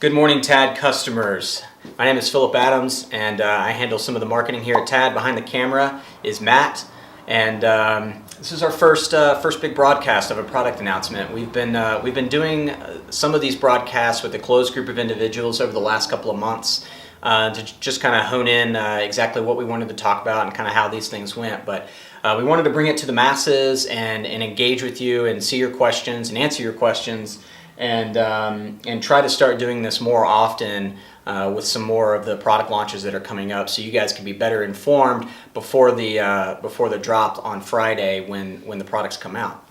Good morning, TAD customers. My name is Philip Adams, and I handle some of the marketing here at TAD. Behind the camera is Matt, and this is our first big broadcast of a product announcement. We've been doing some of these broadcasts with a closed group of individuals over the last couple of months to just kind of hone in exactly what we wanted to talk about and kind of how these things went. But we wanted to bring it to the masses and engage with you and see your questions and answer your questions. And try to start doing this more often with some more of the product launches that are coming up, so you guys can be better informed before the drop on Friday when the products come out.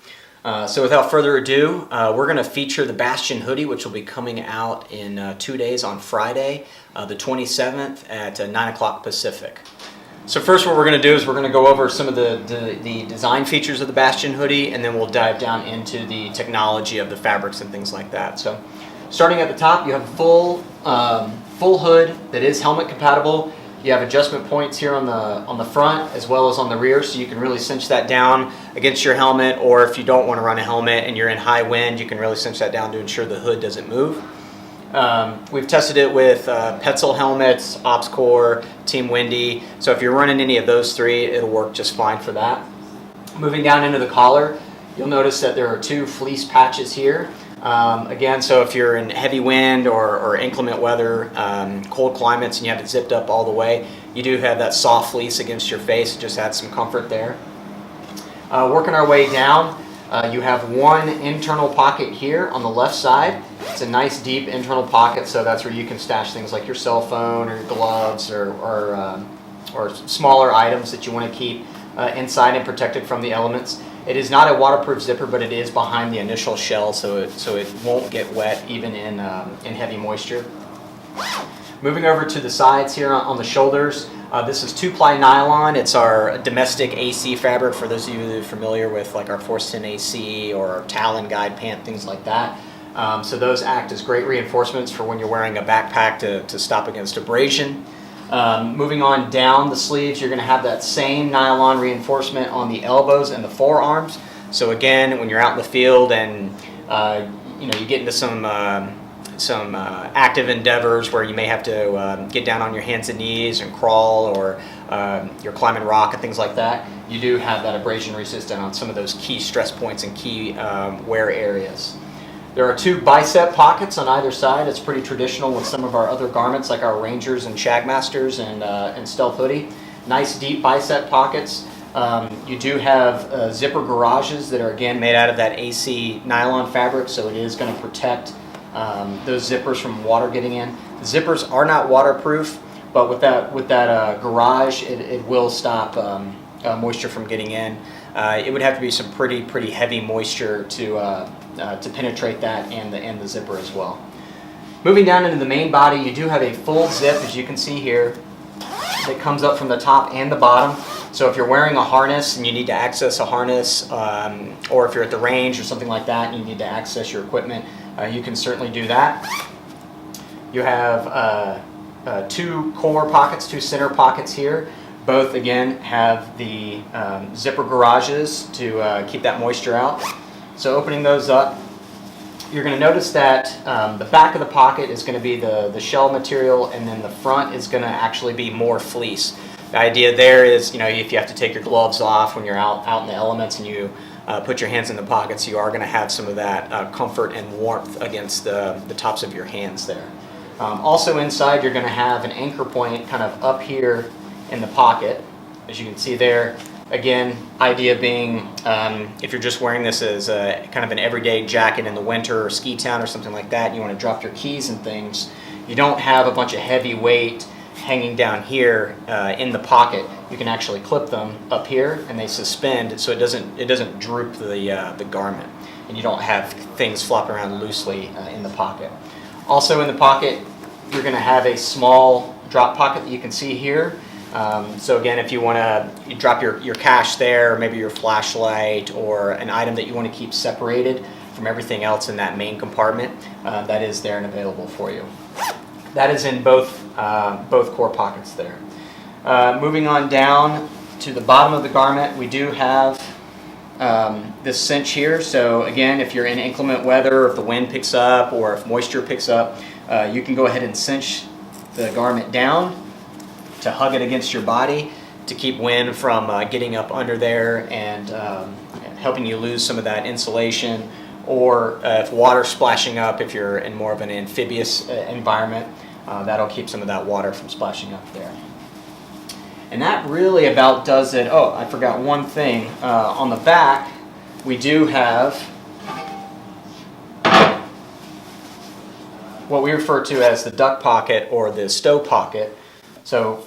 So without further ado, we're going to feature the Bastion hoodie, which will be coming out in 2 days on Friday, the 27th at 9 o'clock Pacific. So first what we're going to do is we're going to go over some of the design features of the Bastion hoodie, and then we'll dive down into the technology of the fabrics and things like that. So starting at the top, you have a full hood that is helmet compatible. You have adjustment points here on the front as well as on the rear, so you can really cinch that down against your helmet, or if you don't want to run a helmet and you're in high wind, you can really cinch that down to ensure the hood doesn't move. We've tested it with Petzl helmets, OpsCore, Team Windy, so if you're running any of those three, it'll work just fine for that. Moving down into the collar, you'll notice that there are two fleece patches here. Again, so if you're in heavy wind or inclement weather, cold climates, and you have it zipped up all the way, you do have that soft fleece against your face. It just adds some comfort there. Working our way down, you have one internal pocket here on the left side. It's a nice deep internal pocket, so that's where you can stash things like your cell phone or your gloves or smaller items that you want to keep inside and protected from the elements. It is not a waterproof zipper, but it is behind the initial shell, so it won't get wet even in heavy moisture. Moving over to the sides here on the shoulders, this is 2-ply nylon. It's our domestic AC fabric for those of you that are familiar with like our Force 10 AC or our Talon guide pant, things like that. So those act as great reinforcements for when you're wearing a backpack to stop against abrasion. Moving on down the sleeves, you're going to have that same nylon reinforcement on the elbows and the forearms. So again, when you're out in the field and you get into some active endeavors where you may have to get down on your hands and knees and crawl, or you're climbing rock and things like that, you do have that abrasion resistant on some of those key stress points and key wear areas. There are two bicep pockets on either side. It's pretty traditional with some of our other garments like our Rangers and Shagmasters and Stealth Hoodie. Nice deep bicep pockets. You do have zipper garages that are again made out of that AC nylon fabric, so it is going to protect those zippers from water getting in. The zippers are not waterproof, but with that garage, it will stop moisture from getting in. It would have to be some pretty heavy moisture to penetrate that and the zipper as well. Moving down into the main body, you do have a full zip, as you can see here, that comes up from the top and the bottom. So if you're wearing a harness and you need to access a harness, or if you're at the range or something like that and you need to access your equipment, you can certainly do that. You have two core pockets, two center pockets here. Both again have the zipper garages to keep that moisture out. So opening those up, you're going to notice that the back of the pocket is going to be the shell material, and then the front is going to actually be more fleece. The idea there is, if you have to take your gloves off when you're out in the elements and you put your hands in the pockets, you are going to have some of that comfort and warmth against the tops of your hands there. Also inside, you're going to have an anchor point kind of up here in the pocket, as you can see there. Again, idea being if you're just wearing this as a kind of an everyday jacket in the winter or ski town or something like that, and you want to drop your keys and things, you don't have a bunch of heavy weight hanging down here in the pocket. You can actually clip them up here and they suspend, so it doesn't droop the garment, and you don't have things flopping around loosely in the pocket. Also in the pocket, you're going to have a small drop pocket that you can see here. So again, if you want to drop your cash there, or maybe your flashlight or an item that you want to keep separated from everything else in that main compartment, that is there and available for you. That is in both core pockets there. Moving on down to the bottom of the garment, we do have this cinch here. So again, if you're in inclement weather, if the wind picks up or if moisture picks up, you can go ahead and cinch the garment down to hug it against your body to keep wind from getting up under there and helping you lose some of that insulation. Or if water's splashing up, if you're in more of an amphibious environment, that'll keep some of that water from splashing up there. And that really about does it. Oh, I forgot one thing. On the back, we do have what we refer to as the duck pocket or the stow pocket. So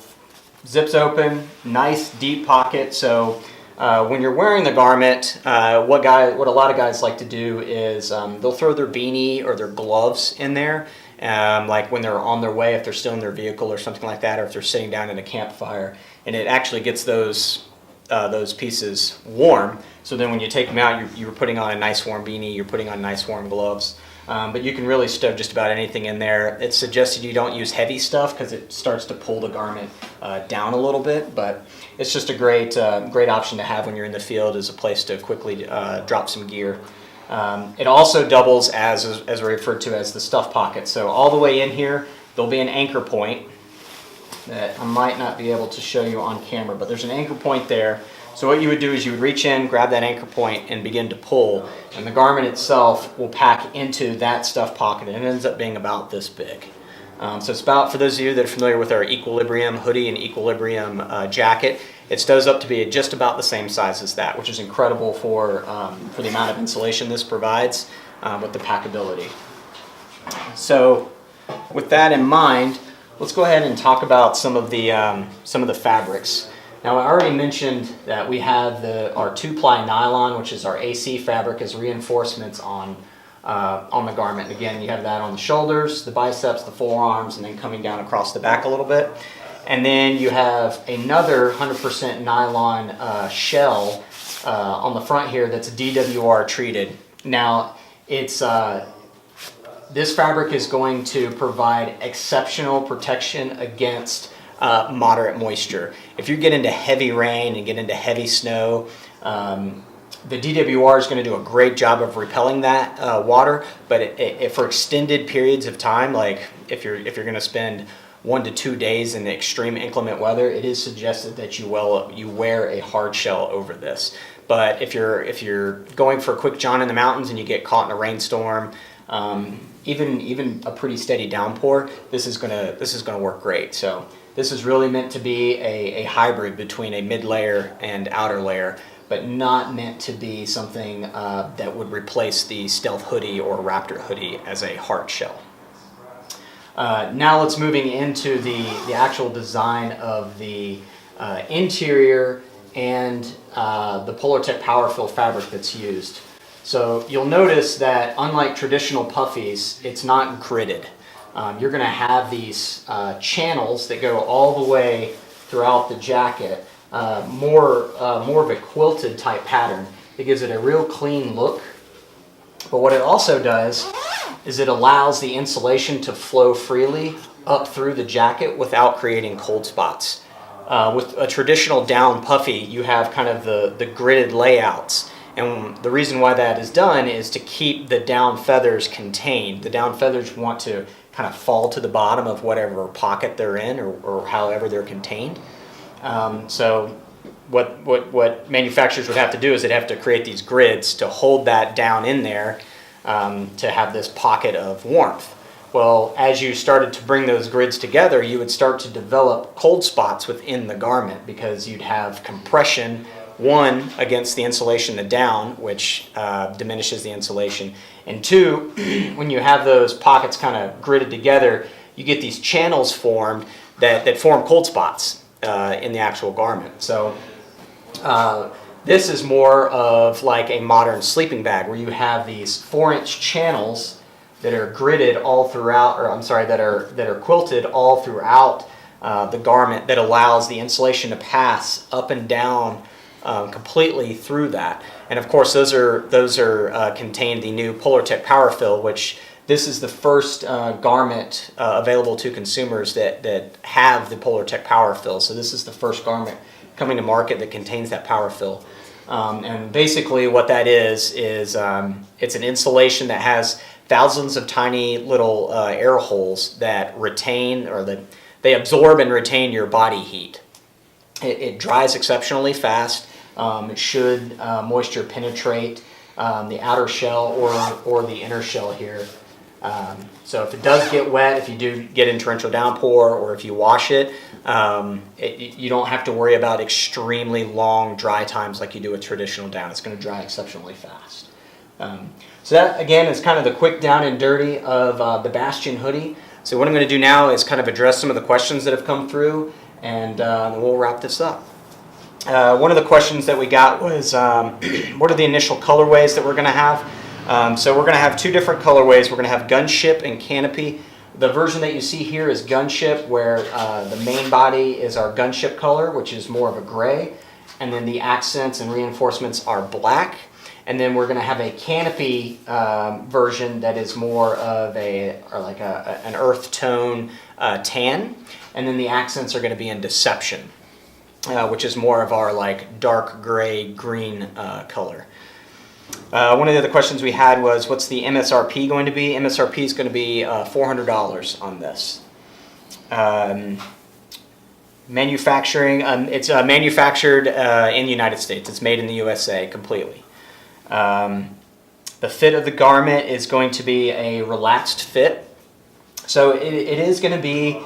zips open, nice deep pocket. So when you're wearing the garment, what a lot of guys like to do is they'll throw their beanie or their gloves in there. Like when they're on their way, if they're still in their vehicle or something like that, or if they're sitting down in a campfire, and it actually gets those pieces warm. So then when you take them out, you're putting on a nice warm beanie, you're putting on nice warm gloves. But you can really stow just about anything in there. It's suggested you don't use heavy stuff because it starts to pull the garment down a little bit, but it's just a great option to have when you're in the field as a place to quickly drop some gear. It also doubles as referred to as the stuff pocket. So all the way in here, there'll be an anchor point that I might not be able to show you on camera, but there's an anchor point there. So what you would do is you would reach in, grab that anchor point, and begin to pull, and the garment itself will pack into that stuff pocket, and it ends up being about this big. So it's about, for those of you that are familiar with our Equilibrium hoodie and Equilibrium jacket, it stows up to be just about the same size as that, which is incredible for the amount of insulation this provides with the packability. So with that in mind, let's go ahead and talk about some of the fabrics. Now I already mentioned that we have our 2-ply nylon, which is our AC fabric, as reinforcements on the garment. And again, you have that on the shoulders, the biceps, the forearms, and then coming down across the back a little bit. And then you have another 100% nylon shell on the front here that's DWR treated. Now it's this fabric is going to provide exceptional protection against moderate moisture. If you get into heavy rain and get into heavy snow, the DWR is going to do a great job of repelling that water, but for extended periods of time, like if you're going to spend 1 to 2 days in extreme inclement weather, it is suggested that you wear a hard shell over this. But if you're going for a quick jaunt in the mountains and you get caught in a rainstorm, even a pretty steady downpour, this is gonna work great. So this is really meant to be a hybrid between a mid layer and outer layer, but not meant to be something that would replace the Stealth hoodie or Raptor hoodie as a hard shell. Now let's moving into the actual design of the interior and the Polartec Powerfill fabric that's used. So you'll notice that unlike traditional puffies, it's not gridded. You're going to have these channels that go all the way throughout the jacket, more of a quilted type pattern. It gives it a real clean look. But what it also does is it allows the insulation to flow freely up through the jacket without creating cold spots. With a traditional down puffy, you have kind of the gridded layouts. And the reason why that is done is to keep the down feathers contained. The down feathers want to kind of fall to the bottom of whatever pocket they're in or however they're contained. So what manufacturers would have to do is they'd have to create these grids to hold that down in there to have this pocket of warmth. Well, as you started to bring those grids together, you would start to develop cold spots within the garment because you'd have compression, one, against the insulation, the down, which diminishes the insulation, and two, when you have those pockets kind of gridded together, you get these channels formed that form cold spots in the actual garment. So this is more of like a modern sleeping bag where you have these 4-inch channels that are gridded all throughout, or I'm sorry, that are quilted all throughout the garment that allows the insulation to pass up and down completely through that. And of course, those are contained the new Polartec Powerfill, which this is the first garment available to consumers that have the Polartec Powerfill. So this is the first garment coming to market that contains that Powerfill. And basically what that is it's an insulation that has thousands of tiny little air holes that retain, or that they absorb and retain your body heat. It dries exceptionally fast. It should moisture penetrate the outer shell or the inner shell here. So if it does get wet, if you do get in torrential downpour, or if you wash it, you don't have to worry about extremely long dry times like you do with traditional down. It's going to dry exceptionally fast. So that, again, is kind of the quick down and dirty of the Bastion hoodie. So what I'm going to do now is kind of address some of the questions that have come through, and we'll wrap this up. One of the questions that we got was, what are the initial colorways that we're going to have? So we're going to have two different colorways. We're going to have Gunship and Canopy. The version that you see here is Gunship, where the main body is our Gunship color, which is more of a gray, and then the accents and reinforcements are black. And then we're going to have a Canopy version that is more of an earth tone tan, and then the accents are going to be in Deception, which is more of our like dark gray green color. One of the other questions we had was, what's the MSRP going to be? MSRP is going to be $400 on this. Manufacturing, it's manufactured in the United States. It's made in the USA completely. The fit of the garment is going to be a relaxed fit. So it is going to be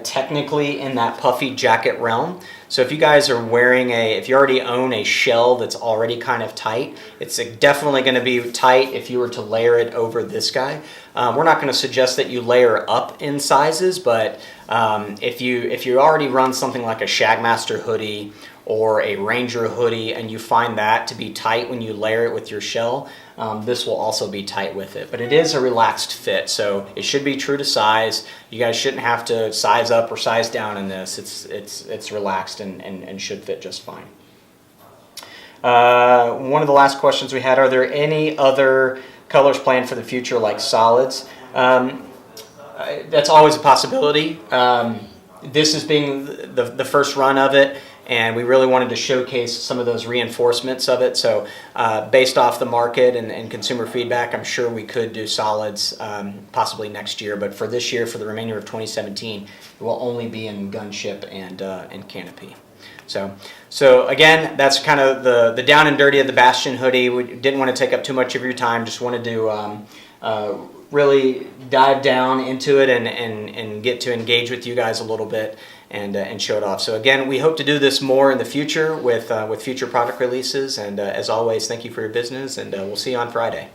technically in that puffy jacket realm. So if you guys are wearing if you already own a shell that's already kind of tight, it's definitely going to be tight if you were to layer it over this guy. We're not going to suggest that you layer up in sizes, but if you already run something like a Shagmaster hoodie or a Ranger hoodie and you find that to be tight when you layer it with your shell, this will also be tight with it. But it is a relaxed fit, so it should be true to size. You guys shouldn't have to size up or size down in this. It's relaxed and should fit just fine. One of the last questions we had, are there any other colors planned for the future, like solids? That's always a possibility. This is being the first run of it, and we really wanted to showcase some of those reinforcements of it. So based off the market and consumer feedback, I'm sure we could do solids possibly next year. But for this year, for the remainder of 2017, it will only be in Gunship and Canopy. So again, that's kind of the down and dirty of the Bastion hoodie. We didn't want to take up too much of your time. Just wanted to really dive down into it and get to engage with you guys a little bit and show it off. So again, we hope to do this more in the future with future product releases. And as always, thank you for your business, and we'll see you on Friday.